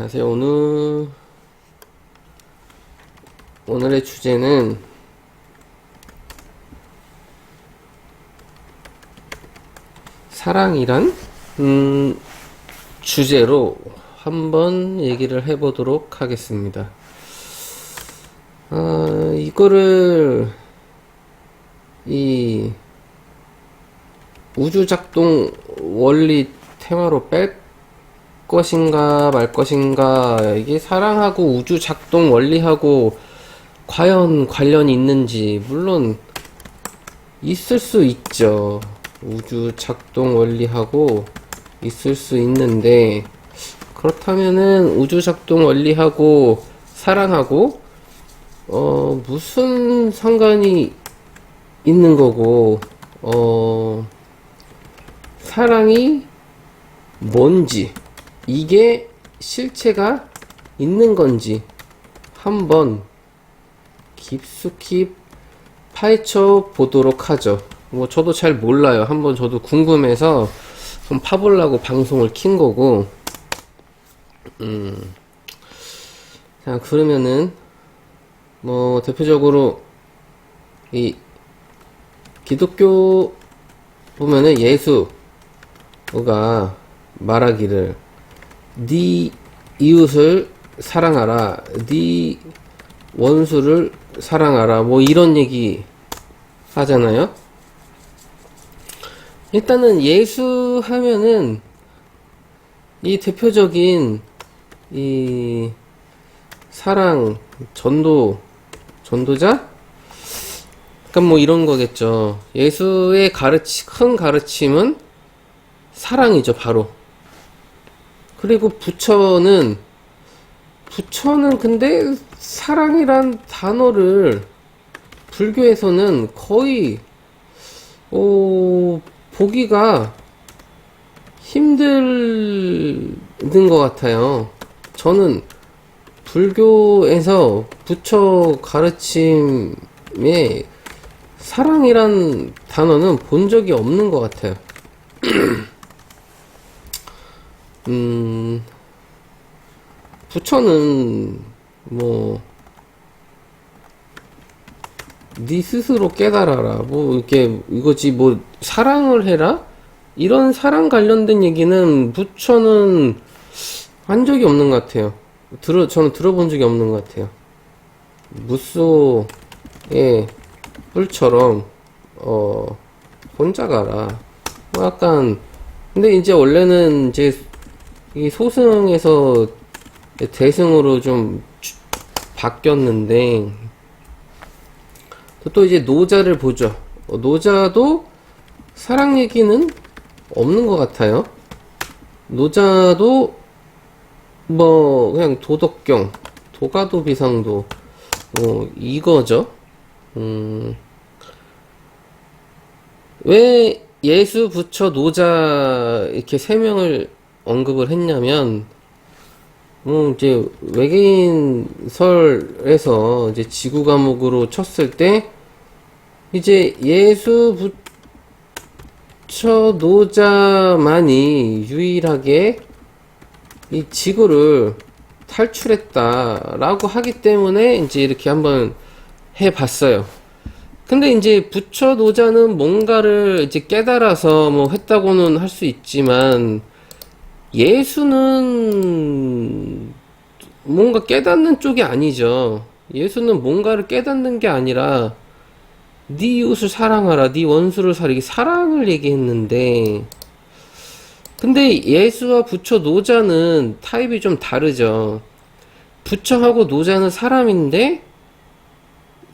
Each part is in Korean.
안녕하세요. 오늘의 주제는 사랑이란 주제로 한번 얘기를 해보도록 하겠습니다. 이거를 이 우주작동 원리 테마로 뺄 것인가 말 것인가, 이게 사랑하고 우주작동 원리하고 과연 관련이 있는지, 물론 있을 수 있죠. 우주작동 원리하고 있을 수 있는데, 그렇다면은 우주작동 원리하고 사랑하고 무슨 상관이 있는 거고, 사랑이 뭔지, 이게 실체가 있는 건지 한번 깊숙이 파헤쳐 보도록 하죠. 저도 잘 몰라요. 한번 저도 궁금해서 한번 파보려고 방송을 킨 거고. 자, 그러면은 대표적으로 이 기독교 보면은 예수가 말하기를 네 이웃을 사랑하라, 네 원수를 사랑하라, 이런 얘기 하잖아요. 일단은 예수 하면은 이 대표적인 이 사랑 전도자? 그러니까 이런 거겠죠. 예수의 큰 가르침은 사랑이죠, 바로. 그리고 부처는 근데 사랑이란 단어를 불교에서는 거의 보기가 힘든 것 같아요. 저는 불교에서 부처 가르침에 사랑이란 단어는 본 적이 없는 것 같아요. 부처는 네 스스로 깨달아라, 이거지, 사랑을 해라, 이런 사랑 관련된 얘기는 부처는 한 적이 없는 것 같아요. 저는 들어본 적이 없는 것 같아요. 무소의 뿔처럼 혼자 가라, 약간. 근데 이제 원래는 이제 이 소승에서 대승으로 좀 바뀌었는데, 또 이제 노자를 보죠. 노자도 사랑 얘기는 없는 것 같아요. 노자도 그냥 도덕경, 도가도비상도 이거죠. 왜 예수, 부처, 노자 이렇게 세 명을 언급을 했냐면, 이제 외계인설에서 이제 지구 과목으로 쳤을 때, 이제 예수, 부처, 노자만이 유일하게 이 지구를 탈출했다라고 하기 때문에 이제 이렇게 한번 해봤어요. 근데 이제 부처, 노자는 뭔가를 이제 깨달아서 했다고는 할 수 있지만, 예수는 뭔가 깨닫는 쪽이 아니죠. 예수는 뭔가를 깨닫는 게 아니라 네 이웃을 사랑하라, 네 원수를 사랑하라, 이게 사랑을 얘기했는데, 근데 예수와 부처, 노자는 타입이 좀 다르죠. 부처하고 노자는 사람인데,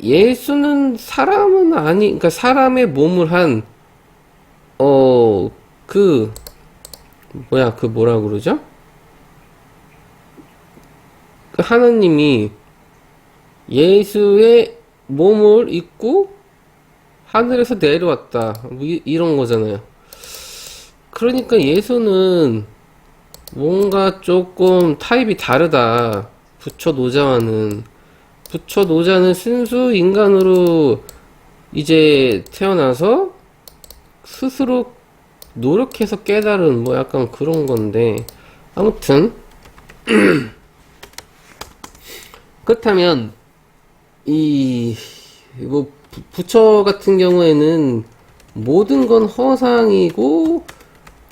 예수는 사람은 그러니까 사람의 몸을 한 뭐라 그러죠? 하나님이 예수의 몸을 입고 하늘에서 내려왔다, 이런 거잖아요. 그러니까 예수는 뭔가 조금 타입이 다르다, 부처, 노자와는. 부처, 노자는 순수 인간으로 이제 태어나서 스스로 노력해서 깨달은 약간 그런 건데, 아무튼 그렇다면 이 뭐 부처 같은 경우에는 모든 건 허상이고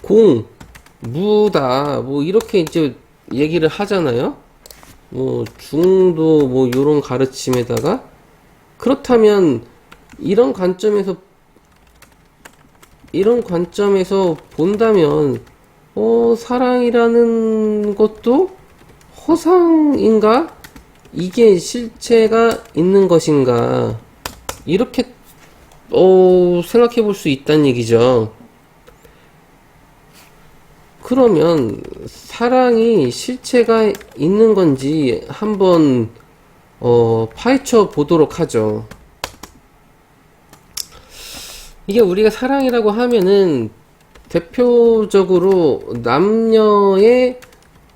공, 무다 뭐 이렇게 이제 얘기를 하잖아요. 뭐 중도 뭐 요런 가르침에다가 그렇다면 이런 관점에서 본다면 사랑이라는 것도 허상인가? 이게 실체가 있는 것인가? 이렇게 생각해 볼 수 있다는 얘기죠. 그러면 사랑이 실체가 있는 건지 한번 파헤쳐 보도록 하죠. 이게 우리가 사랑이라고 하면은 대표적으로 남녀의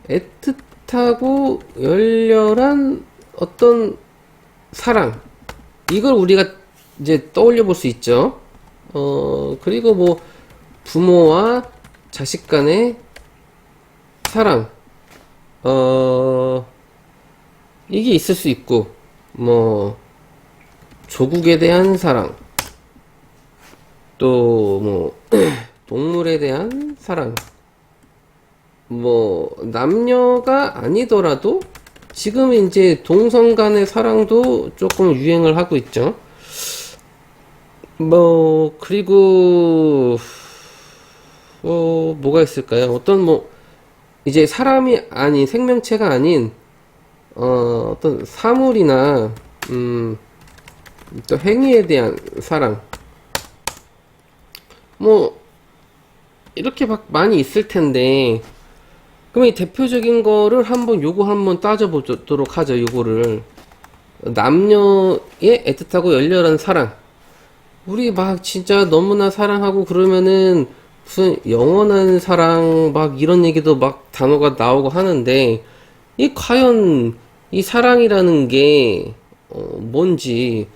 애틋하고 열렬한 어떤 사랑, 이걸 우리가 이제 떠올려 볼 수 있죠. 그리고 뭐 부모와 자식 간의 사랑, 이게 있을 수 있고, 뭐 조국에 대한 사랑, 또 뭐 동물에 대한 사랑, 뭐 남녀가 아니더라도 지금 이제 동성 간의 사랑도 조금 유행을 하고 있죠. 뭐 그리고 뭐가 있을까요? 어떤 뭐 이제 사람이 아닌 생명체가 아닌 어떤 사물이나 또 행위에 대한 사랑, 뭐 이렇게 막 많이 있을 텐데, 그럼 이 대표적인 거를 요거 한번 따져보도록 하죠. 요거를 남녀의 애틋하고 열렬한 사랑, 우리 막 진짜 너무나 사랑하고 그러면은 무슨 영원한 사랑 막 이런 얘기도 막 단어가 나오고 하는데, 이 과연 이 사랑이라는 게 뭔지,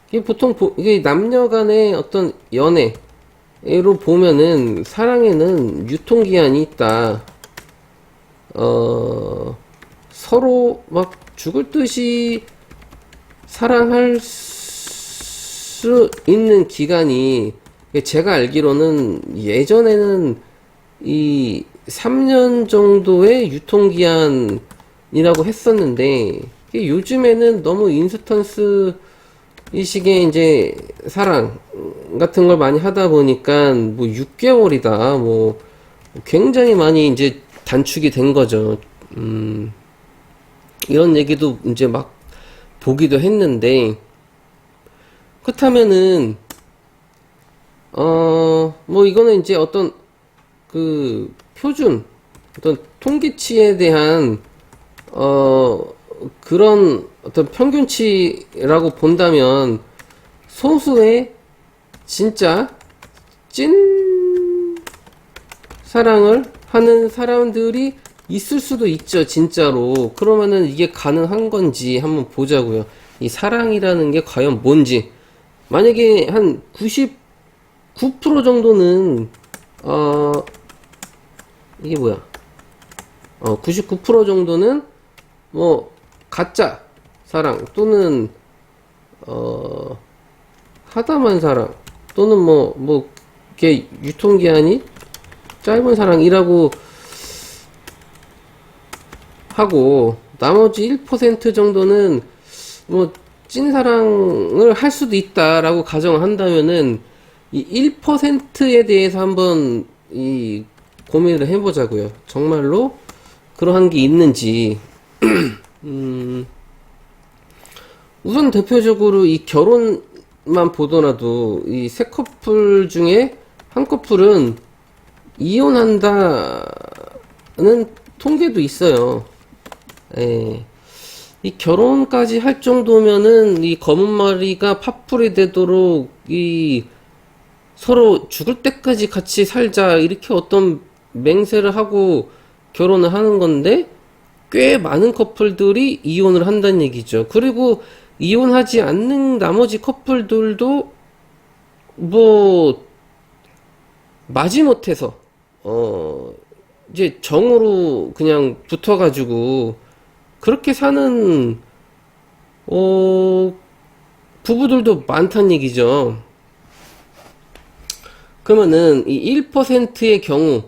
이게 보통 이게 남녀 간의 어떤 연애로 보면은 사랑에는 유통기한이 있다. 서로 막 죽을 듯이 사랑할 수 있는 기간이, 제가 알기로는 예전에는 이 3년 정도의 유통기한이라고 했었는데, 요즘에는 너무 인스턴스 이 식의 이제 사랑 같은 걸 많이 하다 보니까 뭐 6개월이다 뭐 굉장히 많이 이제 단축이 된 거죠. 이런 얘기도 이제 막 보기도 했는데, 그렇다면은 뭐 이거는 이제 어떤 그 표준, 어떤 통계치에 대한 그런 어떤 평균치라고 본다면 소수의 진짜 찐 사랑을 하는 사람들이 있을 수도 있죠, 진짜로. 그러면은 이게 가능한 건지 한번 보자고요. 이 사랑이라는 게 과연 뭔지. 만약에 한 99% 정도는 이게 뭐야? 99% 정도는 뭐 가짜 사랑 또는 하다만 사랑 또는 뭐 이게 유통기한이 짧은 사랑이라고 하고, 나머지 1% 정도는 뭐 찐사랑을 할 수도 있다라고 가정을 한다면은 이 1%에 대해서 한번 이 고민을 해보자고요. 정말로 그러한 게 있는지. 우선 대표적으로 이 결혼만 보더라도 이 세 커플 중에 한 커플은 이혼한다는 통계도 있어요. 예. 이 결혼까지 할 정도면은 이 검은 머리가 파풀이 되도록 이 서로 죽을 때까지 같이 살자 이렇게 어떤 맹세를 하고 결혼을 하는 건데, 꽤 많은 커플들이 이혼을 한다는 얘기죠. 그리고 이혼하지 않는 나머지 커플들도 뭐 마지못해서 이제 정으로 그냥 붙어가지고 그렇게 사는 어, 부부들도 많다는 얘기죠. 그러면은 이 1%의 경우,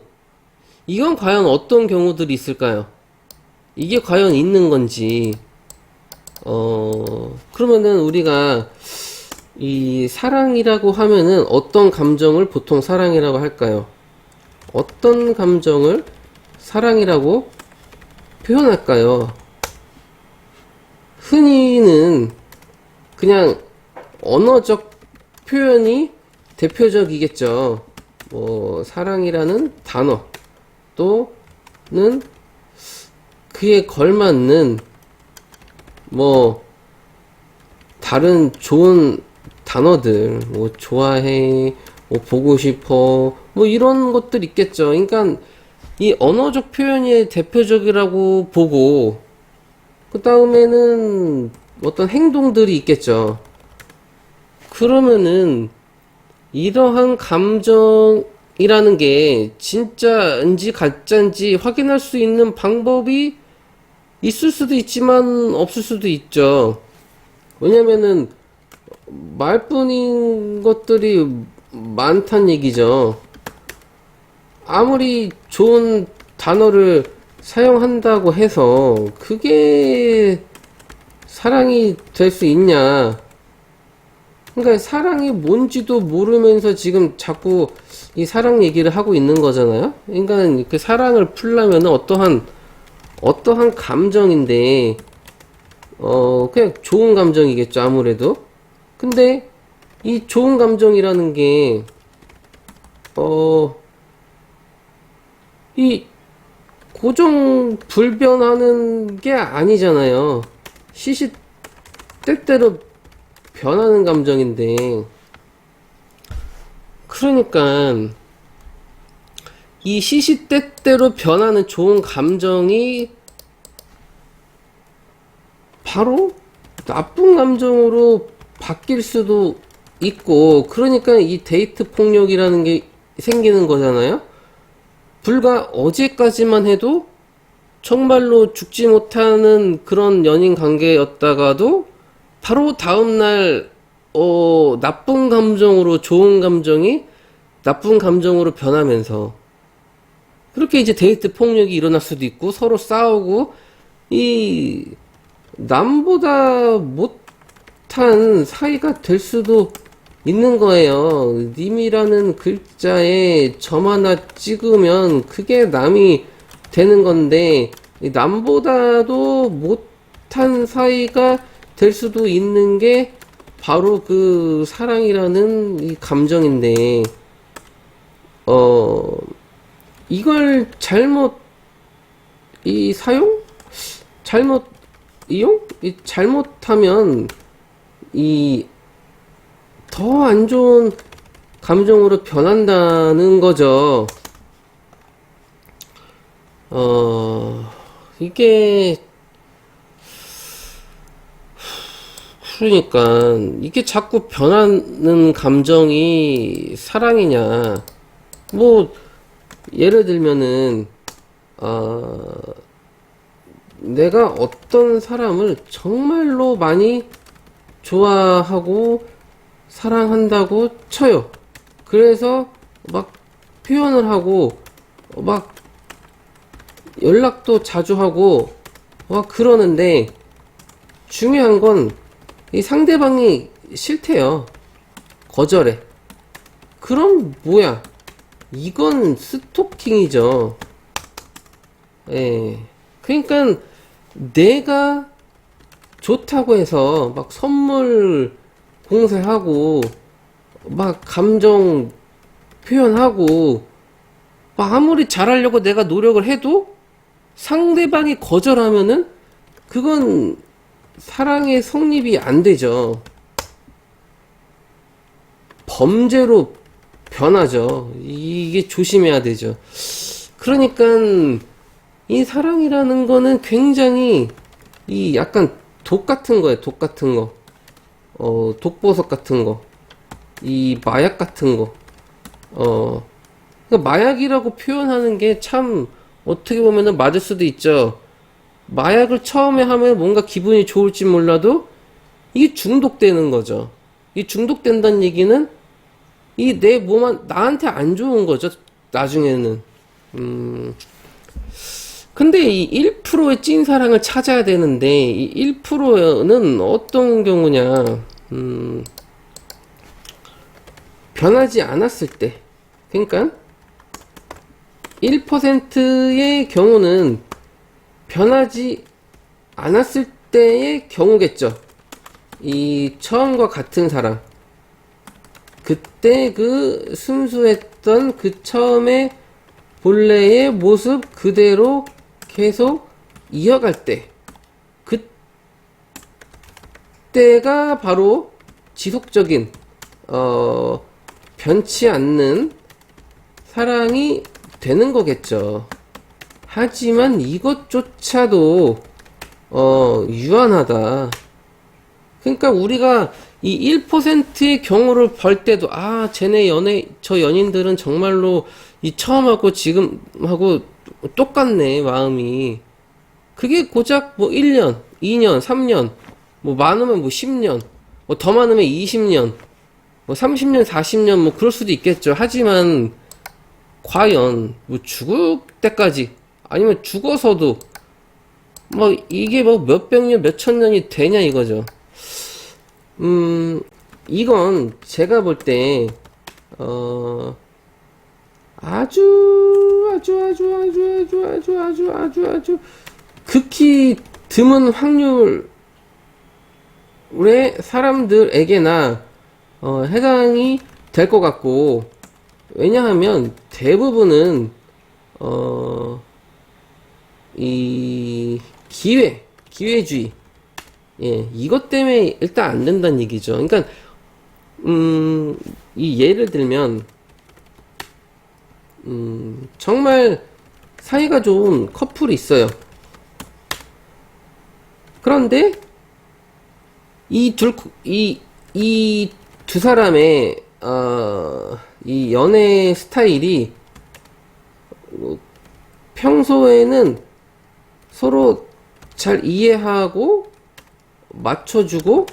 이건 과연 어떤 경우들이 있을까요? 이게 과연 있는 건지, 그러면은 우리가 이 사랑이라고 하면은 어떤 감정을 보통 사랑이라고 할까요? 어떤 감정을 사랑이라고 표현할까요? 흔히는 그냥 언어적 표현이 대표적이겠죠. 뭐, 사랑이라는 단어, 또는 그에 걸맞는, 뭐, 다른 좋은 단어들, 뭐, 좋아해, 뭐, 보고 싶어, 뭐, 이런 것들 있겠죠. 그러니까, 이 언어적 표현이 대표적이라고 보고, 그 다음에는 어떤 행동들이 있겠죠. 그러면은, 이러한 감정이라는 게 진짜인지 가짜인지 확인할 수 있는 방법이 있을 수도 있지만 없을 수도 있죠. 왜냐면은 말뿐인 것들이 많단 얘기죠. 아무리 좋은 단어를 사용한다고 해서 그게 사랑이 될 수 있냐. 그러니까 사랑이 뭔지도 모르면서 지금 자꾸 이 사랑 얘기를 하고 있는 거잖아요. 그러니까 그 사랑을 풀려면 어떠한 감정인데 그냥 좋은 감정이겠죠, 아무래도. 근데 이 좋은 감정이라는 게 이 고정 불변하는 게 아니잖아요. 시시때때로 변하는 감정인데, 그러니까 이 시시때때로 변하는 좋은 감정이 바로 나쁜 감정으로 바뀔 수도 있고, 그러니까 이 데이트 폭력이라는 게 생기는 거잖아요. 불과 어제까지만 해도 정말로 죽지 못하는 그런 연인 관계였다가도 바로 다음날 나쁜 감정으로 좋은 감정이 나쁜 감정으로 변하면서 그렇게 이제 데이트 폭력이 일어날 수도 있고, 서로 싸우고 이 남보다 못한 사이가 될 수도 있는 거예요. 님이라는 글자에 점 하나 찍으면 그게 남이 되는 건데, 남보다도 못한 사이가 될 수도 있는 게 바로 그 사랑이라는 이 감정인데, 이걸 잘못 잘못 이용? 잘못하면 더 안 좋은 감정으로 변한다는 거죠. 이게 그러니까 이게 자꾸 변하는 감정이 사랑이냐? 뭐 예를 들면은 내가 어떤 사람을 정말로 많이 좋아하고 사랑한다고 쳐요. 그래서 막 표현을 하고 막 연락도 자주 하고 막 그러는데, 중요한 건 이 상대방이 싫대요. 거절해. 그럼 뭐야? 이건 스토킹이죠. 예. 그러니까 내가 좋다고 해서 막 선물 공세하고 막 감정 표현하고 막 아무리 잘하려고 내가 노력을 해도 상대방이 거절하면은 그건 사랑의 성립이 안 되죠. 범죄로 변하죠. 이게 조심해야 되죠. 그러니까 이 사랑이라는 거는 굉장히 이 약간 독 같은 거예요. 독 같은 거. 독버섯 같은 거. 이 마약 같은 거. 그러니까 마약이라고 표현하는 게 참 어떻게 보면은 맞을 수도 있죠. 마약을 처음에 하면 뭔가 기분이 좋을지 몰라도 이게 중독되는 거죠. 이 중독된다는 얘기는 이 내 몸한 나한테 안 좋은 거죠. 나중에는. 근데 이 1%의 찐사랑을 찾아야 되는데 이 1%는 어떤 경우냐? 변하지 않았을 때. 그러니까 1%의 경우는 변하지 않았을 때의 경우겠죠. 이 처음과 같은 사랑. 그때 그 순수했던 그 처음의 본래의 모습 그대로 계속 이어갈 때. 그때가 바로 지속적인, 변치 않는 사랑이 되는 거겠죠. 하지만 이것조차도, 유한하다. 그러니까 우리가 이 1%의 경우를 볼 때도, 아, 저 연인들은 정말로 이 처음하고 지금하고 똑같네, 마음이. 그게 고작 뭐 1년, 2년, 3년, 뭐 많으면 뭐 10년, 뭐 더 많으면 20년, 뭐 30년, 40년, 뭐 그럴 수도 있겠죠. 하지만, 과연, 뭐 죽을 때까지, 아니면 죽어서도, 뭐 이게 뭐 몇백 년, 몇천 년이 되냐 이거죠. 이건 제가 볼 때, 아주 극히 드문 확률의 사람들에게나, 해당이 될 것 같고, 왜냐하면 대부분은, 이 기회주의, 예, 이것 때문에 일단 안 된다는 얘기죠. 그러니까 이 예를 들면 정말 사이가 좋은 커플이 있어요. 그런데 이 두 사람의 이 연애 스타일이 평소에는 서로 잘 이해하고 맞춰주고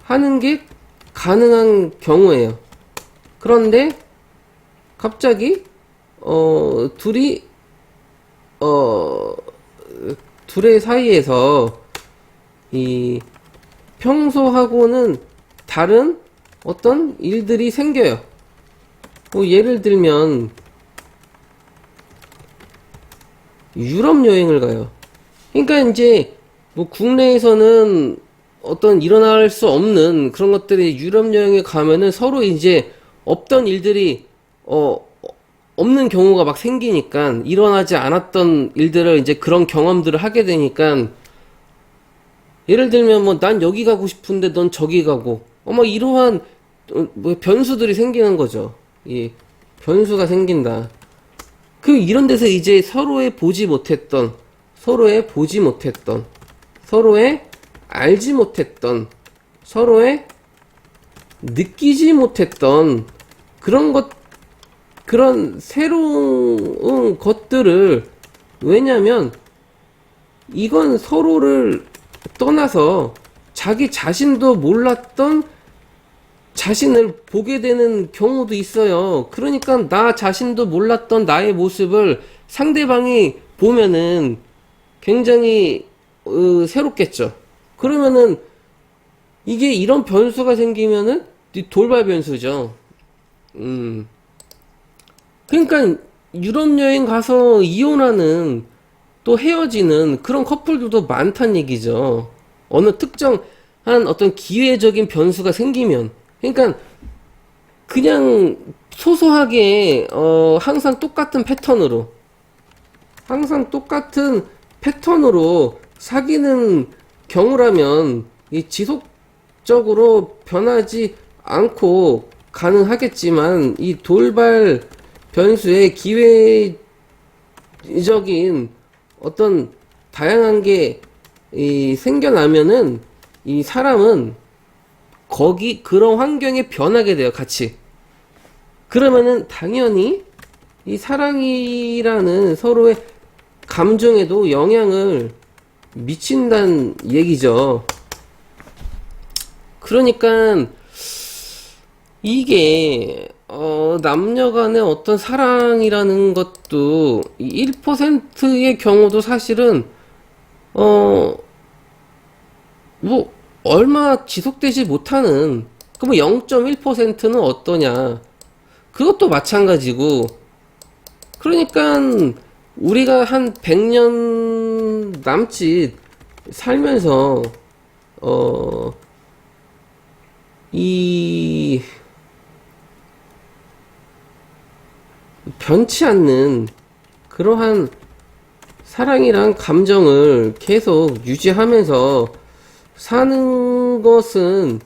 하는 게 가능한 경우예요. 그런데 갑자기 둘의 사이에서 이 평소하고는 다른 어떤 일들이 생겨요. 뭐 예를 들면 유럽 여행을 가요. 그러니까 이제 뭐 국내에서는 어떤 일어날 수 없는 그런 것들이 유럽 여행에 가면은 서로 이제 없던 일들이 없는 경우가 막 생기니까 일어나지 않았던 일들을 이제 그런 경험들을 하게 되니까 예를 들면 뭐 난 여기 가고 싶은데 넌 저기 가고 뭐 이러한 뭐 변수들이 생기는 거죠. 예, 변수가 생긴다. 이런 데서 이제 서로의 서로의 알지 못했던, 서로의 느끼지 못했던 그런 새로운 것들을, 왜냐면 이건 서로를 떠나서 자기 자신도 몰랐던 자신을 보게 되는 경우도 있어요. 그러니까 나 자신도 몰랐던 나의 모습을 상대방이 보면은 굉장히 새롭겠죠. 그러면은 이게 이런 변수가 생기면은 돌발 변수죠. 그러니까 유럽 여행 가서 이혼하는, 또 헤어지는 그런 커플들도 많다는 얘기죠. 어느 특정한 어떤 기회적인 변수가 생기면. 그러니까 그냥 소소하게 항상 똑같은 패턴으로 사귀는 경우라면 이 지속적으로 변하지 않고 가능하겠지만, 이 돌발 변수의 기회적인 어떤 다양한 게 생겨나면은 이 사람은 그런 환경에 변하게 돼요, 같이. 그러면은 당연히 이 사랑이라는 서로의 감정에도 영향을 미친다는 얘기죠. 그러니까 이게 남녀 간의 어떤 사랑이라는 것도 1%의 경우도 사실은 뭐 얼마 지속되지 못하는 그럼 0.1%는 어떠냐 그것도 마찬가지고 그러니까 우리가 한 100년 남짓 살면서 이 변치 않는 그러한 사랑이란 감정을 계속 유지하면서 사는 것은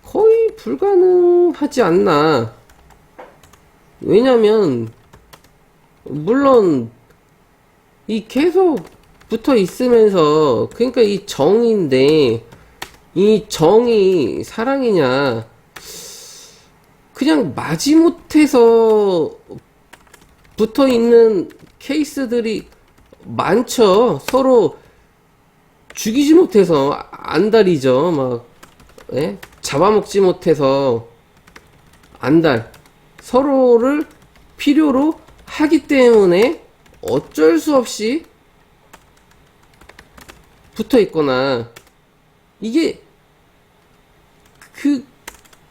거의 불가능하지 않나. 왜냐면 물론 이 계속 붙어 있으면서 그러니까 이 정인데 이 정이 사랑이냐 그냥 마지못해서 붙어 있는 케이스들이 많죠. 서로 죽이지 못해서 안달이죠. 막 예? 잡아먹지 못해서 안달 서로를 필요로 하기 때문에 어쩔 수 없이 붙어 있거나 이게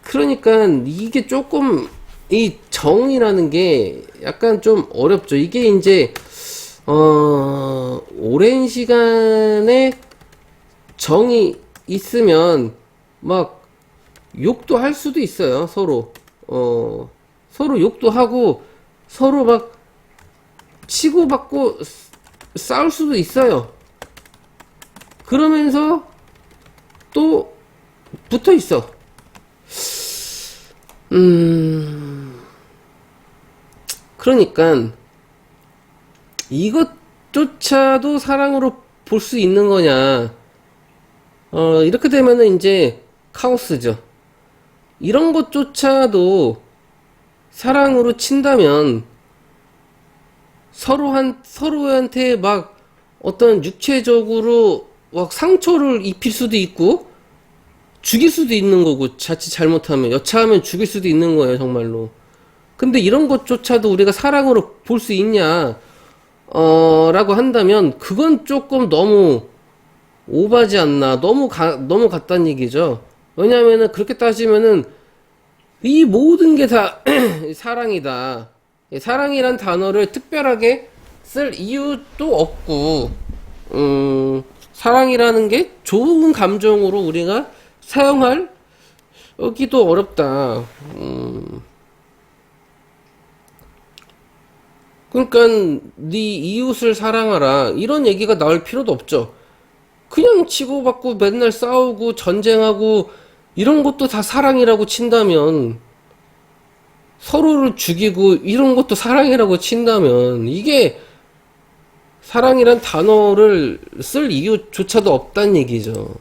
그러니까 이게 조금 이 정이라는 게 약간 좀 어렵죠. 이게 이제 오랜 시간에 정이 있으면 막 욕도 할 수도 있어요. 서로 서로 욕도 하고 서로 막 치고받고 싸울 수도 있어요. 그러면서 또 붙어 있어. 그러니까 이것조차도 사랑으로 볼 수 있는 거냐? 이렇게 되면은 이제 카오스죠. 이런 것조차도 사랑으로 친다면 서로한테 막 어떤 육체적으로 막 상처를 입힐 수도 있고 죽일 수도 있는 거고 자칫 잘못하면 여차하면 죽일 수도 있는 거예요 정말로. 근데 이런 것조차도 우리가 사랑으로 볼 수 있냐 라고 한다면 그건 조금 너무 오바지 않나 너무 같다는 얘기죠. 왜냐면은 그렇게 따지면은 이 모든 게 다 사랑이다. 사랑이란 단어를 특별하게 쓸 이유도 없고 사랑이라는 게 좋은 감정으로 우리가 사용할 여기도 어렵다. 그러니까 네 이웃을 사랑하라 이런 얘기가 나올 필요도 없죠. 그냥 치고받고 맨날 싸우고 전쟁하고 이런 것도 다 사랑이라고 친다면 서로를 죽이고 이런 것도 사랑이라고 친다면 이게 사랑이란 단어를 쓸 이유조차도 없다는 얘기죠.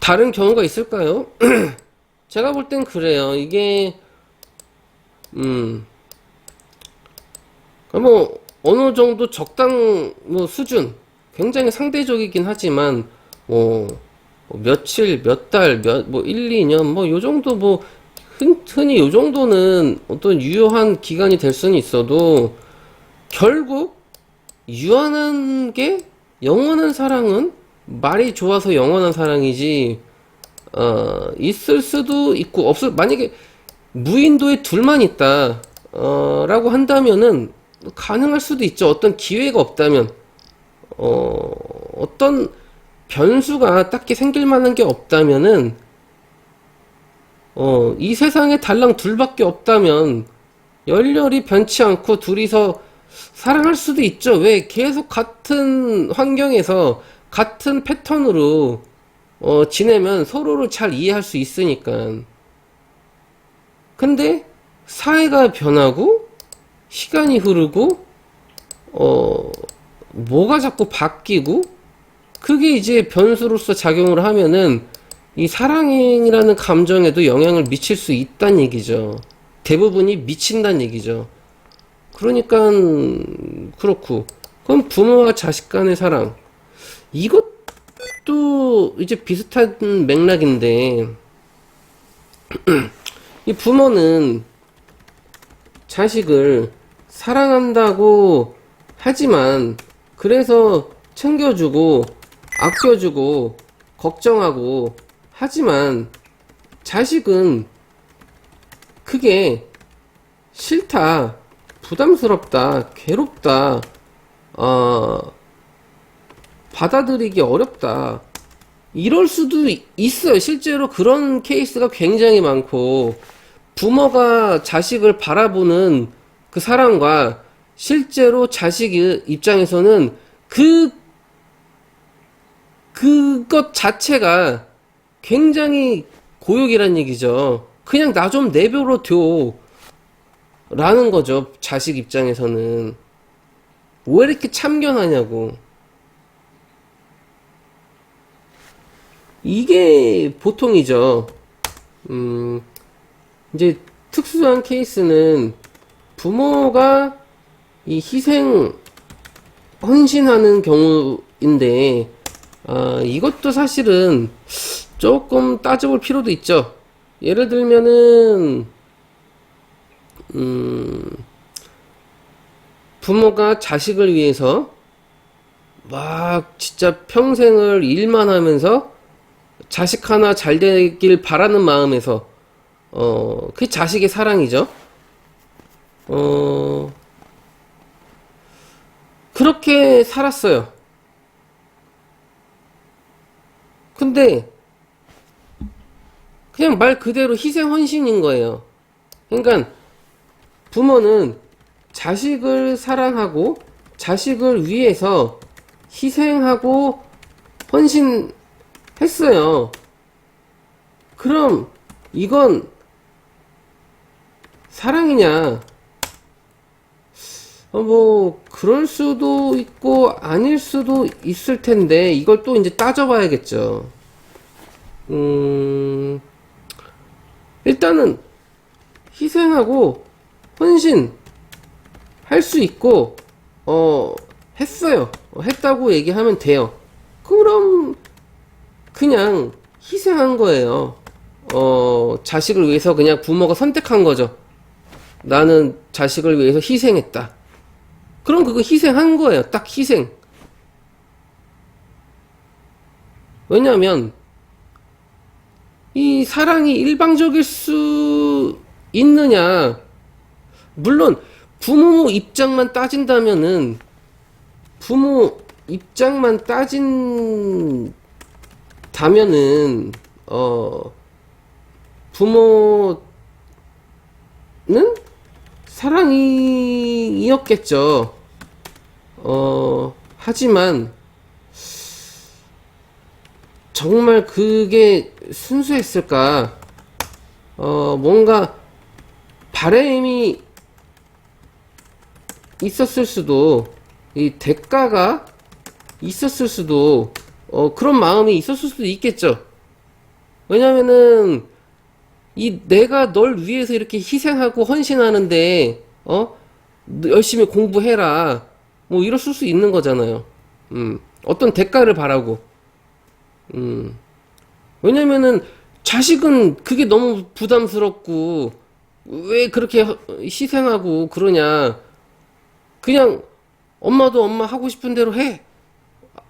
다른 경우가 있을까요? 제가 볼 땐 그래요. 이게 뭐 어느 정도 적당 뭐 수준 굉장히 상대적이긴 하지만 뭐 며칠, 몇 달, 뭐 1, 2년 뭐 요 정도 뭐 흔히 요 정도는 어떤 유효한 기간이 될 수는 있어도 결국 유한한 게 영원한 사랑은 말이 좋아서 영원한 사랑이지 있을 수도 있고 만약에 무인도에 둘만 있다 라고 한다면은 가능할 수도 있죠. 어떤 기회가 없다면 어떤 변수가 딱히 생길 만한 게 없다면은 이 세상에 달랑 둘밖에 없다면 열렬히 변치 않고 둘이서 사랑할 수도 있죠. 왜 계속 같은 환경에서 같은 패턴으로 지내면 서로를 잘 이해할 수 있으니까. 근데 사회가 변하고 시간이 흐르고 뭐가 자꾸 바뀌고 그게 이제 변수로서 작용을 하면은 이 사랑이라는 감정에도 영향을 미칠 수 있다는 얘기죠. 대부분이 미친다는 얘기죠. 그러니까 그렇고 그럼 부모와 자식 간의 사랑 이것도 이제 비슷한 맥락인데, 이 부모는 자식을 사랑한다고 하지만, 그래서 챙겨주고, 아껴주고, 걱정하고, 하지만, 자식은 그게 싫다, 부담스럽다, 괴롭다, 받아들이기 어렵다. 이럴 수도 있어요. 실제로 그런 케이스가 굉장히 많고, 부모가 자식을 바라보는 그 사랑과 실제로 자식 입장에서는 그것 자체가 굉장히 고역이란 얘기죠. 그냥 나 좀 내버려 라는 거죠. 자식 입장에서는. 왜 이렇게 참견하냐고. 이게 보통이죠. 이제 특수한 케이스는 부모가 이 헌신하는 경우인데, 이것도 사실은 조금 따져볼 필요도 있죠. 예를 들면은, 부모가 자식을 위해서 막 진짜 평생을 일만 하면서 자식 하나 잘 되길 바라는 마음에서, 그게 자식의 사랑이죠. 그렇게 살았어요. 근데, 그냥 말 그대로 희생 헌신인 거예요. 그러니까, 부모는 자식을 사랑하고, 자식을 위해서 희생하고, 헌신했어요. 그럼, 이건, 사랑이냐? 그럴 수도 있고, 아닐 수도 있을 텐데, 이걸 또 이제 따져봐야겠죠. 일단은, 희생하고, 헌신, 할 수 있고, 했어요. 했다고 얘기하면 돼요. 그럼, 그냥, 희생한 거예요. 자식을 위해서 그냥 부모가 선택한 거죠. 나는 자식을 위해서 희생했다. 그럼 그거 희생한 거예요. 딱 희생. 왜냐면, 이 사랑이 일방적일 수 있느냐. 물론, 부모 입장만 따진다면은, 부모 입장만 따진다면은, 부모는 사랑이었겠죠. 하지만, 정말 그게 순수했을까? 뭔가 바램이 있었을 수도, 이 대가가 있었을 수도, 그런 마음이 있었을 수도 있겠죠. 왜냐면은, 내가 널 위해서 이렇게 희생하고 헌신하는데, 열심히 공부해라. 뭐, 이럴 수 있는 거잖아요. 어떤 대가를 바라고. 왜냐면은, 자식은 그게 너무 부담스럽고, 왜 그렇게 희생하고 그러냐. 그냥, 엄마도 엄마 하고 싶은 대로 해.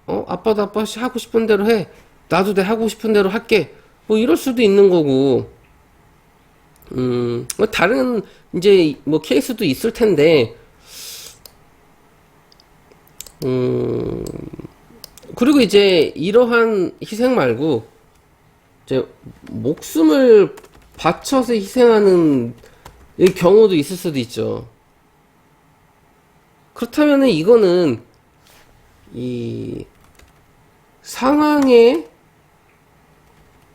아빠도 아빠 하고 싶은 대로 해. 나도 내 하고 싶은 대로 할게. 뭐, 이럴 수도 있는 거고. 다른, 이제, 뭐, 케이스도 있을 텐데, 그리고 이제, 이러한 희생 말고, 이제, 목숨을 바쳐서 희생하는 경우도 있을 수도 있죠. 그렇다면은, 이거는, 이, 상황에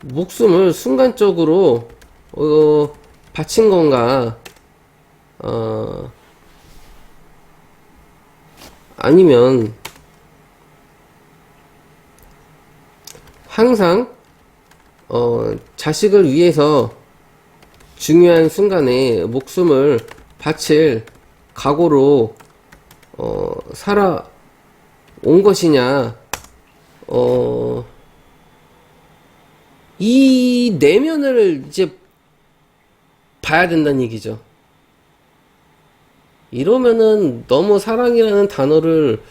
목숨을 순간적으로, 바친 건가, 아니면, 항상, 자식을 위해서 중요한 순간에 목숨을 바칠 각오로, 살아온 것이냐, 이 내면을 이제 봐야 된다는 얘기죠. 이러면은 너무 사랑이라는 단어를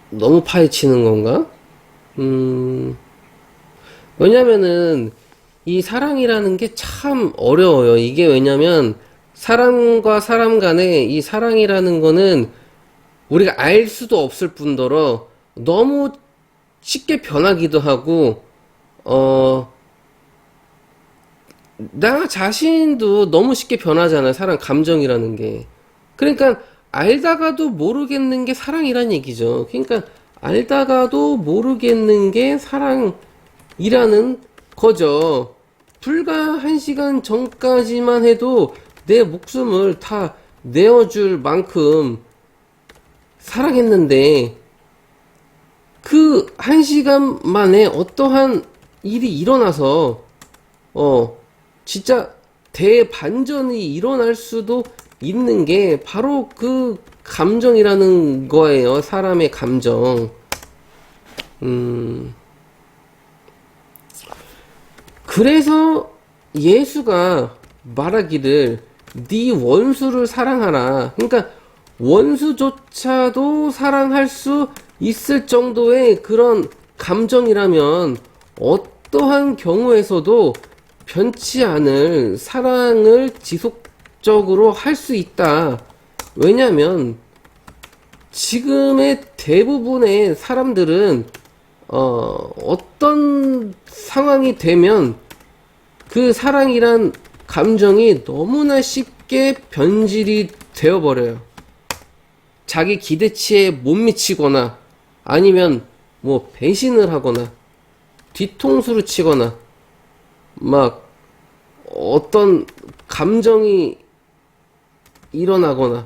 너무 파헤치는 건가? 왜냐면은 이 사랑이라는 게 참 어려워요. 이게 왜냐면 사람과 사람 간에 이 사랑이라는 거는 우리가 알 수도 없을 뿐더러 너무 쉽게 변하기도 하고, 나 자신도 너무 쉽게 변하잖아요. 사람 감정이라는 게. 그러니까 알다가도 모르겠는 게 사랑이란 얘기죠. 그러니까 알다가도 모르겠는 게 사랑이라는 거죠. 불과 1시간 전까지만 해도 내 목숨을 다 내어줄 만큼 사랑했는데 그 1시간 만에 어떠한 일이 일어나서 진짜 대반전이 일어날 수도 있는 게 바로 그 감정이라는 거예요. 사람의 감정. 그래서 예수가 말하기를 네 원수를 사랑하라. 그러니까 원수조차도 사랑할 수 있을 정도의 그런 감정이라면 어떠한 경우에서도 변치 않을 사랑을 지속적으로 할 수 있다. 왜냐면 지금의 대부분의 사람들은 어떤 상황이 되면 그 사랑이란 감정이 너무나 쉽게 변질이 되어버려요. 자기 기대치에 못 미치거나 아니면 뭐 배신을 하거나 뒤통수를 치거나 막 어떤 감정이 일어나거나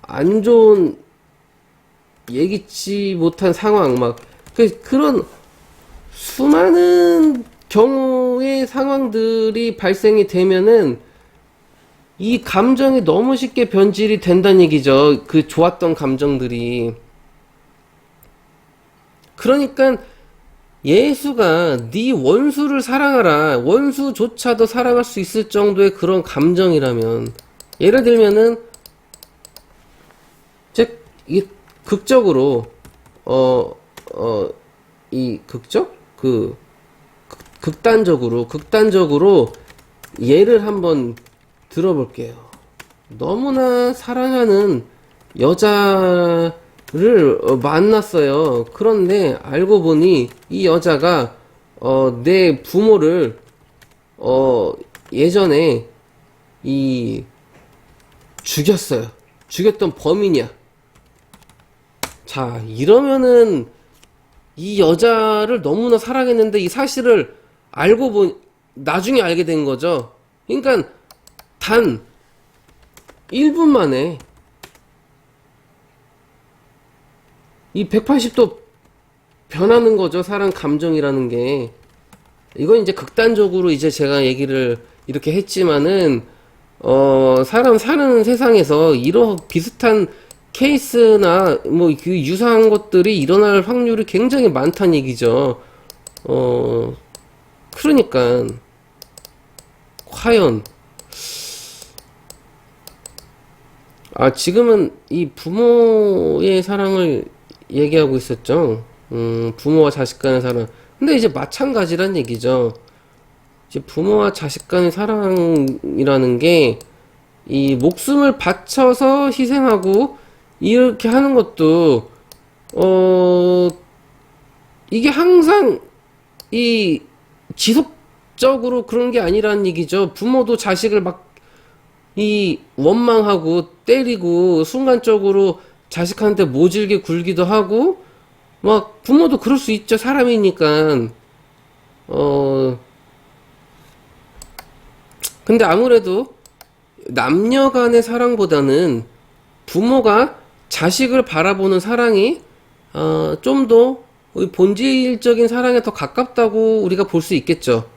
안 좋은 예기치 못한 상황 막 그런 수많은 경우의 상황들이 발생이 되면은 이 감정이 너무 쉽게 변질이 된다는 얘기죠. 그 좋았던 감정들이. 그러니까 예수가 네 원수를 사랑하라. 원수조차도 사랑할 수 있을 정도의 그런 감정이라면, 예를 들면은 즉 이 극적으로 이 극적 극단적으로 예를 한번 들어볼게요. 너무나 사랑하는 여자를 만났어요. 그런데 알고 보니 이 여자가 내 부모를 예전에 죽였어요. 죽였던 범인이야. 자, 이러면은 이 여자를 너무나 사랑했는데 이 사실을 나중에 알게 된 거죠. 그러니까 단 1분 만에 이 180도 변하는 거죠. 사람 감정이라는 게. 이건 이제 극단적으로 이제 제가 얘기를 이렇게 했지만은, 사람 사는 세상에서 이런 비슷한 케이스나 뭐 그 유사한 것들이 일어날 확률이 굉장히 많다는 얘기죠. 그러니까 과연 지금은 이 부모의 사랑을 얘기하고 있었죠. 부모와 자식 간의 사랑. 근데 이제 마찬가지란 얘기죠. 이제 부모와 자식 간의 사랑이라는 게 이 목숨을 바쳐서 희생하고 이렇게 하는 것도 이게 항상 이 지속적으로 그런 게 아니라는 얘기죠. 부모도 자식을 막 원망하고 때리고 순간적으로 자식한테 모질게 굴기도 하고 막 부모도 그럴 수 있죠. 사람이니까. 근데 아무래도 남녀 간의 사랑보다는 부모가 자식을 바라보는 사랑이 좀 더 본질적인 사랑에 더 가깝다고 우리가 볼 수 있겠죠.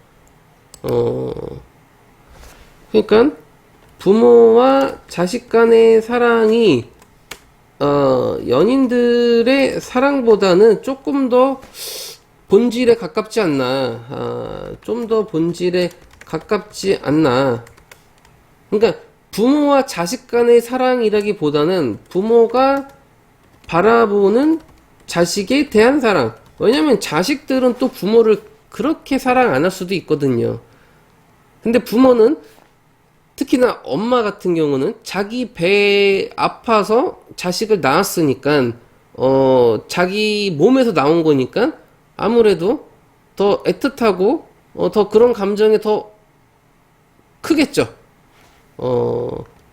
그러니까 부모와 자식 간의 사랑이 연인들의 사랑보다는 조금 더 본질에 가깝지 않나. 좀 더 본질에 가깝지 않나. 그러니까 부모와 자식 간의 사랑이라기보다는 부모가 바라보는 자식에 대한 사랑. 왜냐면 자식들은 또 부모를 그렇게 사랑 안 할 수도 있거든요. 근데 부모는 특히나 엄마 같은 경우는 자기 배 아파서 자식을 낳았으니까 자기 몸에서 나온 거니까 아무래도 더 애틋하고 더 그런 감정이 더 크겠죠.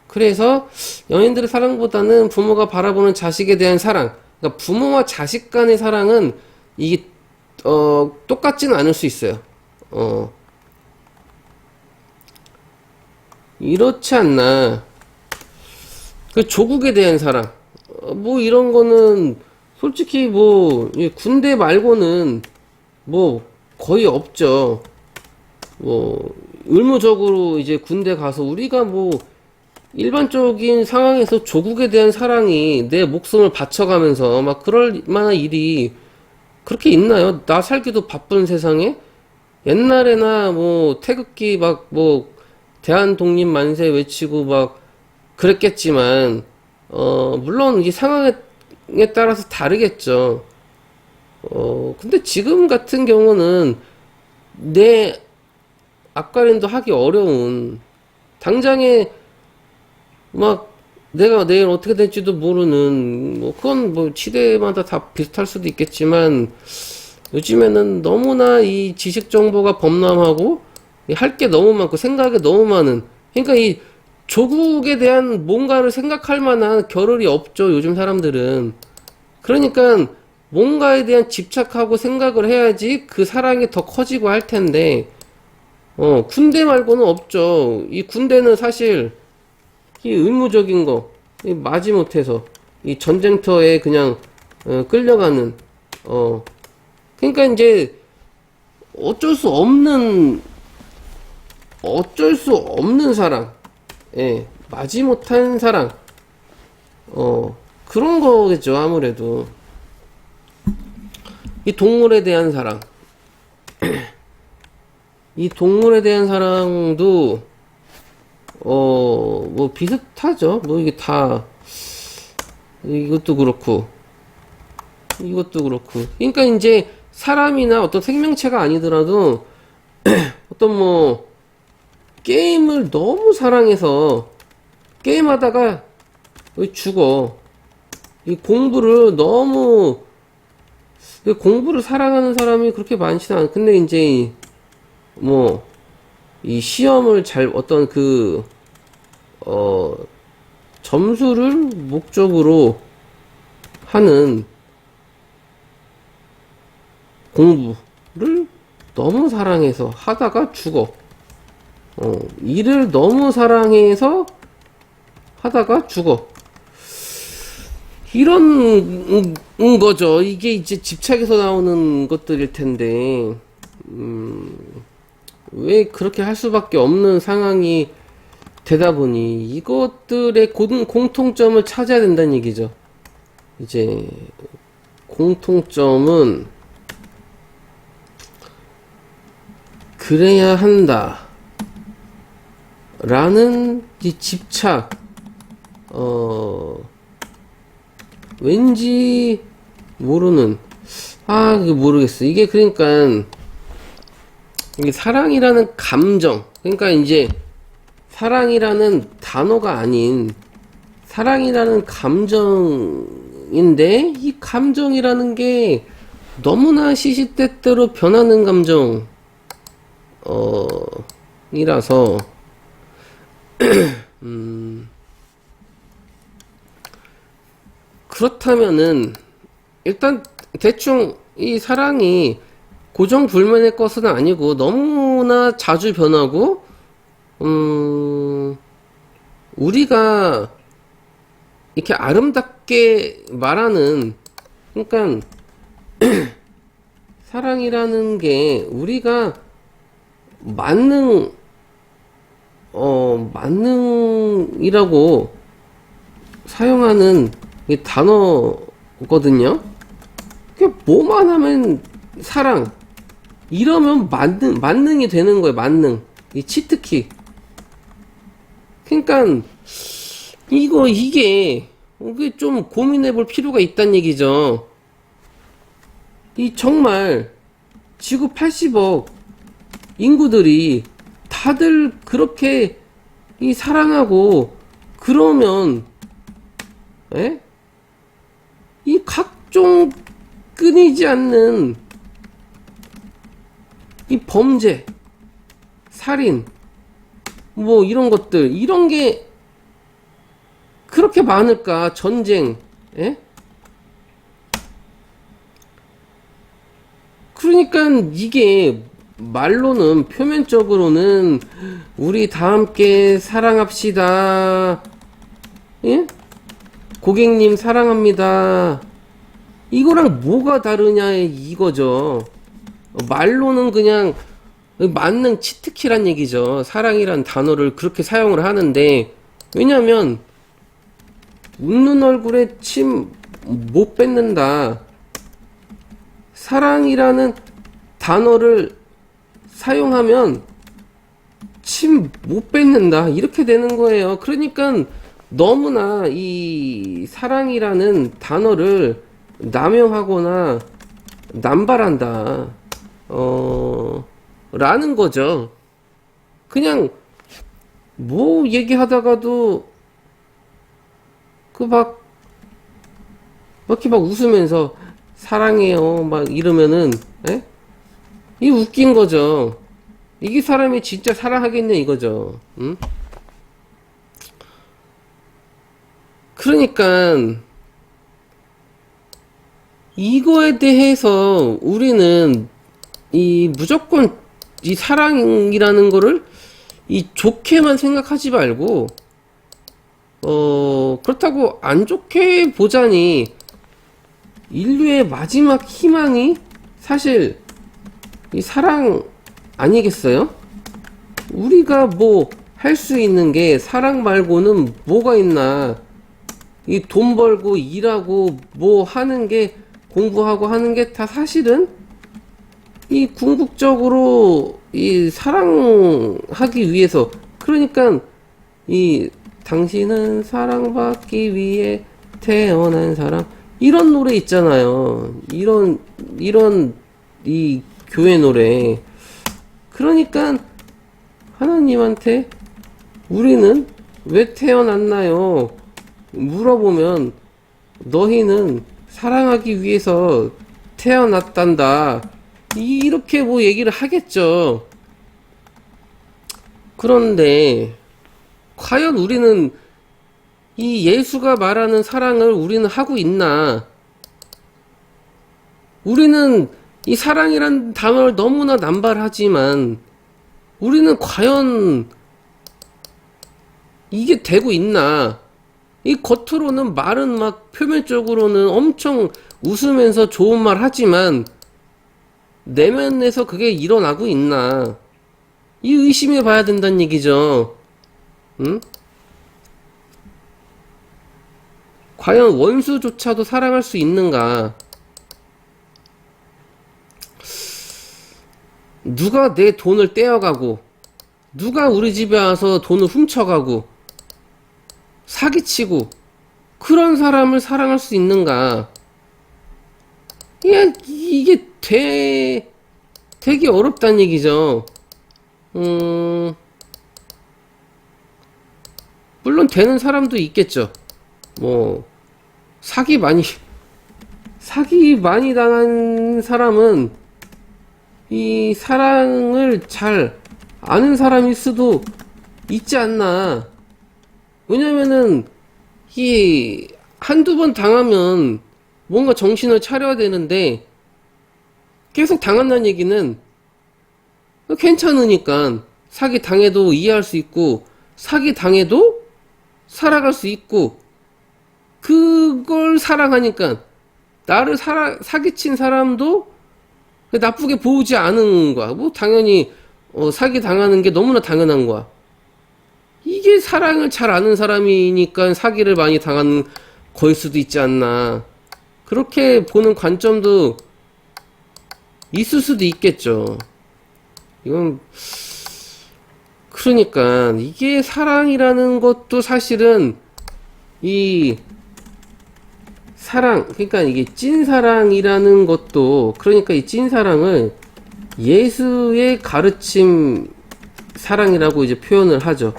그래서 연인들의 사랑보다는 부모가 바라보는 자식에 대한 사랑, 그러니까 부모와 자식 간의 사랑은 이게 똑같지는 않을 수 있어요. 이렇지 않나. 그 조국에 대한 사랑, 뭐 이런 거는 솔직히 뭐 군대 말고는 뭐 거의 없죠. 뭐 의무적으로 이제 군대 가서 우리가 뭐 일반적인 상황에서 조국에 대한 사랑이 내 목숨을 바쳐가면서 막 그럴 만한 일이 그렇게 있나요? 나 살기도 바쁜 세상에 옛날에나 뭐 태극기 막 뭐 대한독립 만세 외치고 막 그랬겠지만 물론 이 상황에 따라서 다르겠죠. 근데 지금 같은 경우는 내 앞가림도 하기 어려운 당장에 막 내가 내일 어떻게 될지도 모르는 뭐 그건 뭐 시대마다 다 비슷할 수도 있겠지만 요즘에는 너무나 이 지식 정보가 범람하고 할 게 너무 많고 생각이 너무 많은 그러니까 이 조국에 대한 뭔가를 생각할 만한 겨를이 없죠 요즘 사람들은. 그러니까 뭔가에 대한 집착하고 생각을 해야지 그 사랑이 더 커지고 할 텐데 군대 말고는 없죠. 이 군대는 사실 이 의무적인 거, 이 마지못해서 이 전쟁터에 그냥 끌려가는 그러니까 이제 어쩔 수 없는 사랑, 예, 마지못한 사랑, 그런 거겠죠 아무래도. 이 동물에 대한 사랑, 이 동물에 대한 사랑도 뭐 비슷하죠. 뭐 이게 다 이것도 그렇고 이것도 그렇고. 그러니까 이제 사람이나 어떤 생명체가 아니더라도 어떤 뭐 게임을 너무 사랑해서 게임하다가 죽어. 이 공부를 사랑하는 사람이 그렇게 많지는 않아. 근데 이제 뭐 이 시험을 어떤 점수를 목적으로 하는 공부를 너무 사랑해서 하다가 죽어. 일을 너무 사랑해서 하다가 죽어. 이런 거죠. 이게 이제 집착에서 나오는 것들일 텐데, 왜 그렇게 할 수밖에 없는 상황이 되다 보니 이것들의 공통점을 찾아야 된다는 얘기죠. 이제 공통점은 그래야 한다 라는 이 집착, 왠지 모르는, 그게 모르겠어. 이게 그러니까 이게 사랑이라는 감정, 그러니까 이제 사랑이라는 단어가 아닌 사랑이라는 감정인데 이 감정이라는 게 너무나 시시때때로 변하는 감정 이라서 그렇다면은 일단 대충 이 사랑이 고정불변의 것은 아니고 너무나 자주 변하고 우리가 이렇게 아름답게 말하는, 그러니까 사랑이라는 게 우리가 만능이라고 사용하는 이게 단어거든요. 뭐만 하면 사랑. 이러면 만능이 되는 거예요, 만능. 이 치트키. 그러니까, 이게 좀 고민해 볼 필요가 있다는 얘기죠. 정말, 지구 80억 인구들이 다들 그렇게 사랑하고, 그러면, 에? 이 각종 끊이지 않는 이 범죄, 살인, 뭐 이런 것들, 이런 게 그렇게 많을까? 전쟁, 에? 그러니까 이게 말로는 표면적으로는 우리 다 함께 사랑합시다. 예? 고객님 사랑합니다. 이거랑 뭐가 다르냐 이거죠. 말로는 그냥 만능 치트키란 얘기죠. 사랑이란 단어를 그렇게 사용을 하는데, 왜냐면 웃는 얼굴에 침 못 뱉는다. 사랑이라는 단어를 사용하면 침 못 뱉는다. 이렇게 되는 거예요. 그러니까 너무나 이 사랑이라는 단어를 남용하거나 남발한다. 라는 거죠. 그냥 뭐 얘기하다가도 이렇게 막 웃으면서 사랑해요 막 이러면은, 에? 이 웃긴 거죠. 이게 사람이 진짜 사랑하겠냐 이거죠. 응? 그러니까 이거에 대해서 우리는 무조건 이 사랑이라는 거를 좋게만 생각하지 말고, 그렇다고 안 좋게 보자니 인류의 마지막 희망이 사실 이 사랑 아니겠어요? 우리가 뭐 할 수 있는 게 사랑 말고는 뭐가 있나? 이 돈 벌고 일하고 뭐 하는 게, 공부하고 하는 게 다 사실은 이 궁극적으로 이 사랑하기 위해서, 그러니까 당신은 사랑받기 위해 태어난 사람, 이런 노래 있잖아요. 이런 이 교회 노래. 그러니까 하나님한테 우리는 왜 태어났나요? 물어보면 너희는 사랑하기 위해서 태어났단다. 이렇게 뭐 얘기를 하겠죠. 그런데 과연 우리는 이 예수가 말하는 사랑을 우리는 하고 있나? 우리는 이 사랑이란 단어를 너무나 남발하지만 우리는 과연 이게 되고 있나? 이 겉으로는 말은 막 표면적으로는 엄청 웃으면서 좋은 말 하지만 내면에서 그게 일어나고 있나? 이 의심해 봐야 된다는 얘기죠. 응? 과연 원수조차도 사랑할 수 있는가? 누가 내 돈을 떼어가고, 누가 우리 집에 와서 돈을 훔쳐가고, 사기치고, 그런 사람을 사랑할 수 있는가? 이게 되게 어렵다는 얘기죠. 물론 되는 사람도 있겠죠. 뭐, 사기 많이 당한 사람은 이 사랑을 잘 아는 사람일 수도 있지 않나. 왜냐면은 한두 번 당하면 뭔가 정신을 차려야 되는데 계속 당한다는 얘기는 괜찮으니까 사기 당해도 이해할 수 있고, 사기 당해도 살아갈 수 있고, 그걸 사랑하니까 나를 사기친 사람도 나쁘게 보지 않은 거야. 뭐 당연히 사기 당하는 게 너무나 당연한 거야. 이게 사랑을 잘 아는 사람이니까 사기를 많이 당하는 거일 수도 있지 않나. 그렇게 보는 관점도 있을 수도 있겠죠. 이건 그러니까 이게 사랑이라는 것도 사실은 이 사랑, 그러니까 이게 찐사랑이라는 것도, 그러니까 이 찐사랑을 예수의 가르침 사랑이라고 이제 표현을 하죠.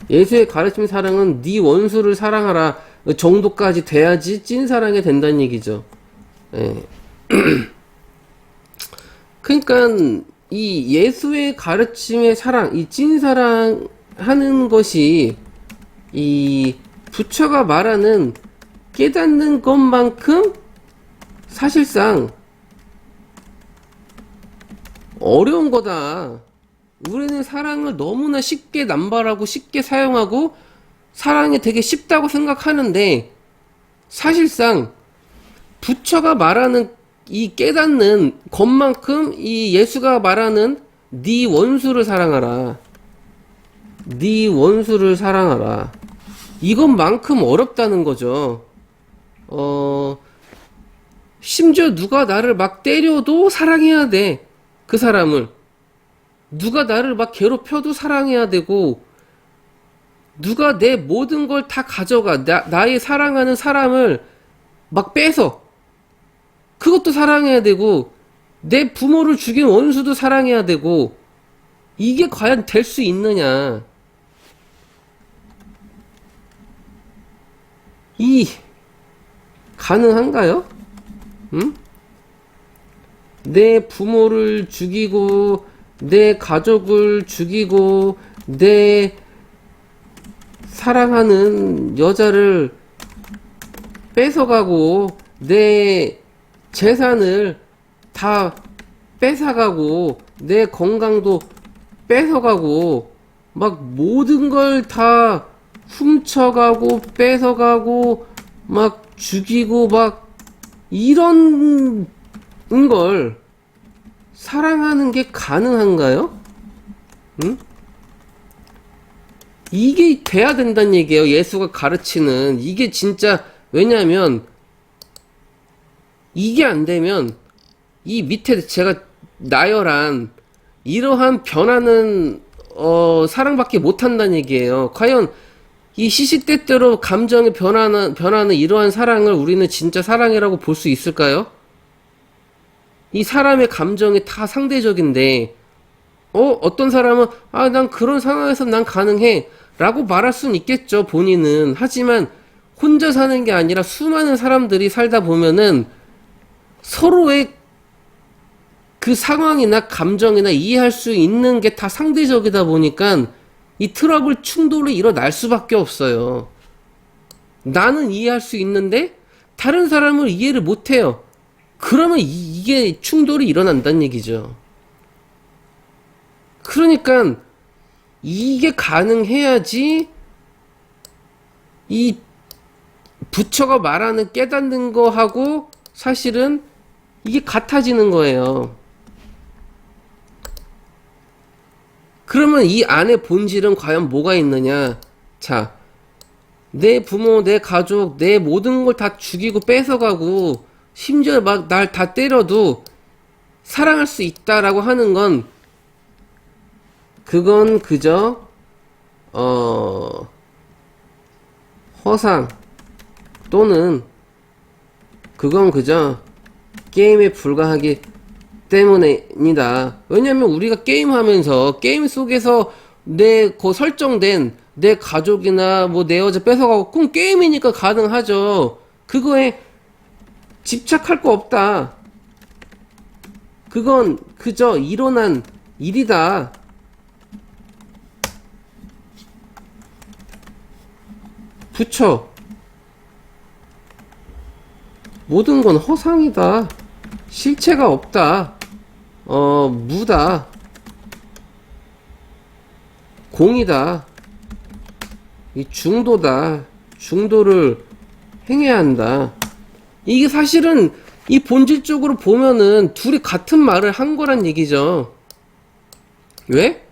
예수의 가르침 사랑은 네 원수를 사랑하라 정도까지 돼야지 찐사랑이 된다는 얘기죠. 예. 그러니까 이 예수의 가르침의 사랑, 이 찐사랑 하는 것이 이 부처가 말하는 깨닫는 것만큼 사실상 어려운 거다. 우리는 사랑을 너무나 쉽게 남발하고 쉽게 사용하고 사랑이 되게 쉽다고 생각하는데 사실상 부처가 말하는 이 깨닫는 것만큼 이 예수가 말하는 네 원수를 사랑하라. 네 원수를 사랑하라. 이것만큼 어렵다는 거죠. 심지어 누가 나를 막 때려도 사랑해야 돼. 그 사람을. 누가 나를 막 괴롭혀도 사랑해야 되고, 누가 내 모든 걸 다 가져가. 나의 사랑하는 사람을 막 빼서. 그것도 사랑해야 되고, 내 부모를 죽인 원수도 사랑해야 되고, 이게 과연 될 수 있느냐. 가능한가요? 응? 내 부모를 죽이고, 내 가족을 죽이고, 내 사랑하는 여자를 뺏어가고, 내 재산을 다 뺏어가고, 내 건강도 뺏어가고, 막 모든 걸 다 훔쳐가고, 뺏어가고, 막 죽이고, 막 이런 걸 사랑하는 게 가능한가요? 응? 이게 돼야 된다는 얘기예요. 예수가 가르치는 이게 진짜. 왜냐하면 이게 안 되면 이 밑에 제가 나열한 이러한 변화는 사랑밖에 못한다는 얘기예요. 과연 이 시시때때로 감정이 변하는 이러한 사랑을 우리는 진짜 사랑이라고 볼 수 있을까요? 이 사람의 감정이 다 상대적인데, 어떤 사람은, 난 그런 상황에서 난 가능해. 라고 말할 수는 있겠죠, 본인은. 하지만, 혼자 사는 게 아니라 수많은 사람들이 살다 보면은, 서로의 그 상황이나 감정이나 이해할 수 있는 게 다 상대적이다 보니까, 이 트러블 충돌이 일어날 수밖에 없어요. 나는 이해할 수 있는데, 다른 사람을 이해를 못해요. 그러면 이게 충돌이 일어난다는 얘기죠. 그러니까 이게 가능해야지 이 부처가 말하는 깨닫는 거하고 사실은 이게 같아지는 거예요. 그러면 이 안에 본질은 과연 뭐가 있느냐? 자, 내 부모, 내 가족, 내 모든 걸 다 죽이고 뺏어가고 심지어 막 날 다 때려도 사랑할 수 있다라고 하는 건 그건 그저 허상 또는 그건 그저 게임에 불과하기 때문입니다. 왜냐면 우리가 게임하면서 게임 속에서 설정된 내 가족이나 뭐 내 여자 뺏어가고 그럼 게임이니까 가능하죠. 그거에 집착할 거 없다. 그건 그저 일어난 일이다. 부처. 모든 건 허상이다. 실체가 없다. 무다. 공이다. 이 중도다. 중도를 행해야 한다. 이게 사실은 이 본질적으로 보면은 둘이 같은 말을 한 거란 얘기죠. 왜?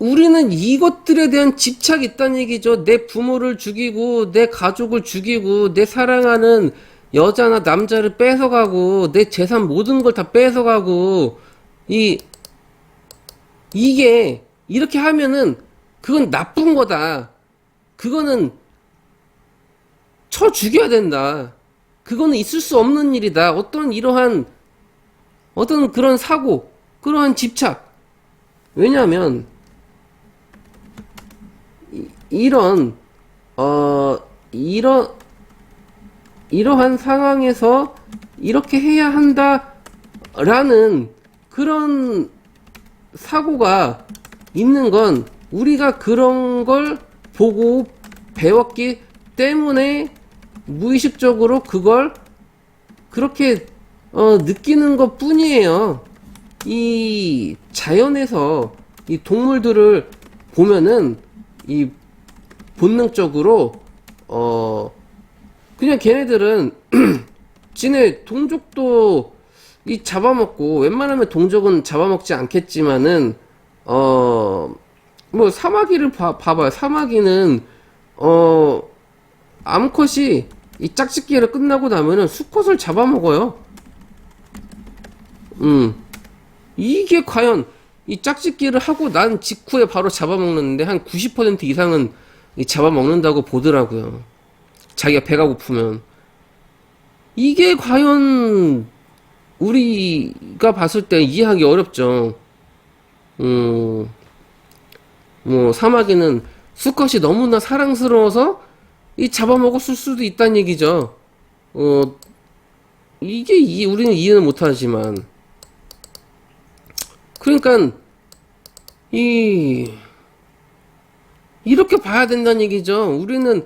우리는 이것들에 대한 집착이 있다는 얘기죠. 내 부모를 죽이고, 내 가족을 죽이고, 내 사랑하는 여자나 남자를 뺏어가고, 내 재산 모든 걸 다 뺏어가고, 이게, 이렇게 하면은, 그건 나쁜 거다. 그거는 쳐 죽여야 된다. 그거는 있을 수 없는 일이다. 어떤 그런 사고, 그러한 집착. 왜냐하면, 이런, 어, 이러한 상황에서 이렇게 해야 한다라는 그런 사고가 있는 건 우리가 그런 걸 보고 배웠기 때문에 무의식적으로 그걸 그렇게 느끼는 것 뿐이에요. 이 자연에서 이 동물들을 보면은 이 본능적으로 그냥 걔네들은 지네 동족도 이 잡아먹고 웬만하면 동족은 잡아먹지 않겠지만은 뭐 사마귀를 봐봐요. 사마귀는 암컷이 이 짝짓기를 끝나고 나면은 수컷을 잡아먹어요. 이게 과연 이 짝짓기를 하고 난 직후에 바로 잡아먹는데 한 90% 이상은 이 잡아먹는다고 보더라고요. 자기가 배가 고프면. 이게 과연 우리가 봤을 때 이해하기 어렵죠. 뭐 사마귀는 수컷이 너무나 사랑스러워서 이 잡아먹었을 수도 있다는 얘기죠. 이게 우리는 이해는 못하지만 그러니까 이렇게 봐야 된다는 얘기죠. 우리는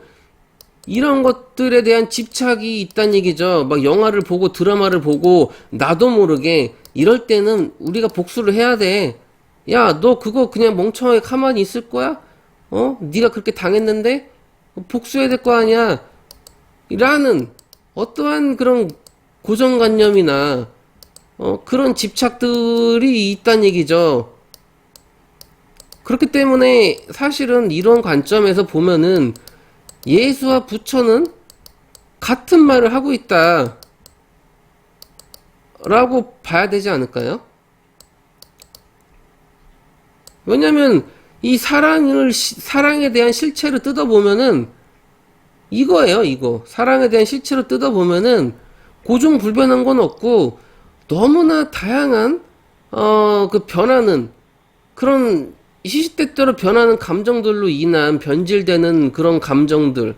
이런 것들에 대한 집착이 있다는 얘기죠. 막 영화를 보고 드라마를 보고 나도 모르게 이럴 때는 우리가 복수를 해야 돼. 야, 너 그거 그냥 멍청하게 가만히 있을 거야? 네가 그렇게 당했는데 복수해야 될 거 아니야? 라는 어떠한 그런 고정관념이나 그런 집착들이 있다는 얘기죠. 그렇기 때문에 사실은 이런 관점에서 보면은 예수와 부처는 같은 말을 하고 있다 라고 봐야 되지 않을까요? 왜냐면 이 사랑에 대한 실체를 뜯어보면은 이거예요, 이거. 사랑에 대한 실체를 뜯어보면은 고정불변한 건 없고 너무나 다양한 그 변하는 그런 시시때때로 변하는 감정들로 인한 변질되는 그런 감정들,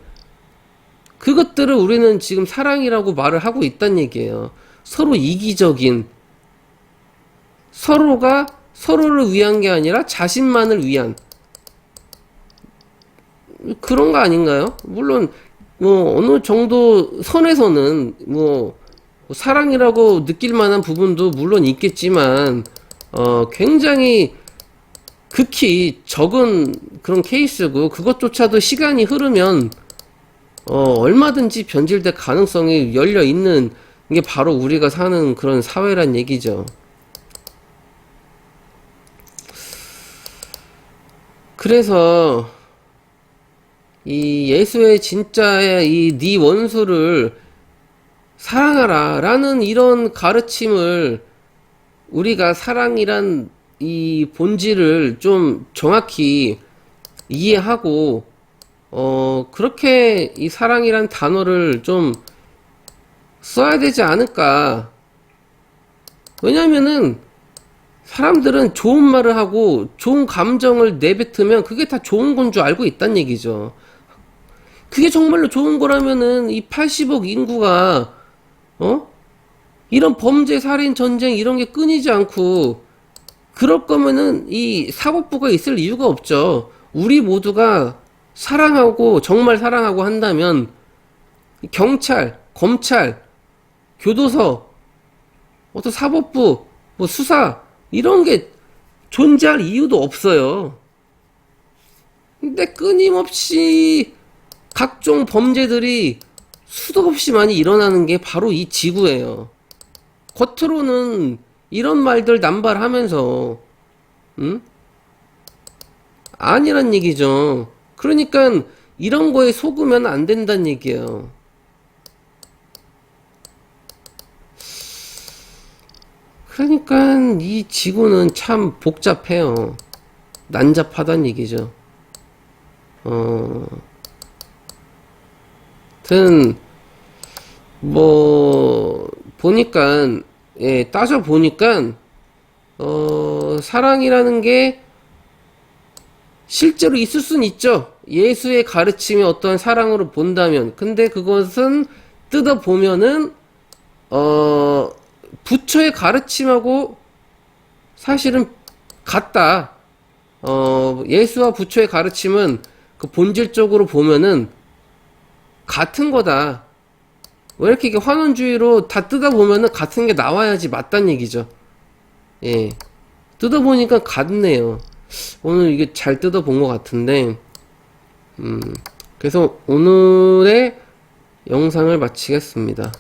그것들을 우리는 지금 사랑이라고 말을 하고 있단 얘기예요. 서로 이기적인, 서로가 서로를 위한 게 아니라 자신만을 위한 그런 거 아닌가요? 물론 뭐 어느 정도 선에서는 뭐 사랑이라고 느낄 만한 부분도 물론 있겠지만 굉장히 극히 적은 그런 케이스고, 그것조차도 시간이 흐르면 얼마든지 변질될 가능성이 열려 있는 게 바로 우리가 사는 그런 사회란 얘기죠. 그래서 이 예수의 진짜의 이 네 원수를 사랑하라 라는 이런 가르침을 우리가 사랑이란 이 본질을 좀 정확히 이해하고 그렇게 이 사랑이란 단어를 좀 써야 되지 않을까. 왜냐면은 사람들은 좋은 말을 하고 좋은 감정을 내뱉으면 그게 다 좋은 건 줄 알고 있단 얘기죠. 그게 정말로 좋은 거라면은 이 80억 인구가 이런 범죄, 살인, 전쟁 이런 게 끊이지 않고 그럴 거면은 이 사법부가 있을 이유가 없죠. 우리 모두가 사랑하고 정말 사랑하고 한다면 경찰, 검찰, 교도소, 어떤 사법부, 뭐 수사 이런 게 존재할 이유도 없어요. 근데 끊임없이 각종 범죄들이 수도 없이 많이 일어나는 게 바로 이 지구예요. 겉으로는 이런 말들 남발하면서 아니란 얘기죠. 그러니까 이런 거에 속으면 안 된다는 얘기예요. 그러니까 이 지구는 참 복잡해요. 난잡하다는 얘기죠. 하여튼 뭐 보니까 따져 보니까 사랑이라는 게 실제로 있을 수는 있죠. 예수의 가르침이 어떤 사랑으로 본다면. 근데 그것은 뜯어보면은, 부처의 가르침하고 사실은 같다. 예수와 부처의 가르침은 그 본질적으로 보면은 같은 거다. 왜 이렇게 환원주의로 다 뜯어보면은 같은 게 나와야지 맞단 얘기죠. 예. 뜯어보니까 같네요. 오늘 이게 잘 뜯어본 것 같은데, 그래서 오늘의 영상을 마치겠습니다.